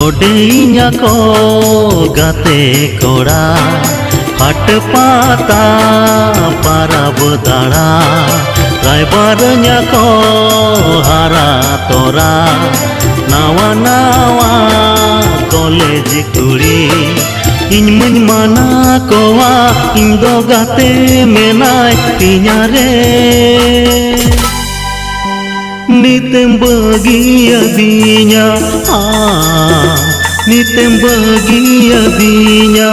होडेइया को गाते कोड़ा हाट पाता पाराब दाड़ा रायबारኛ को हारा तोरा नावा नावा कॉलेज कुड़ी इन मन माना कोवा इन दो गाते मेनाय तिnya रे नितेम bagi adinya nitem bagi adinya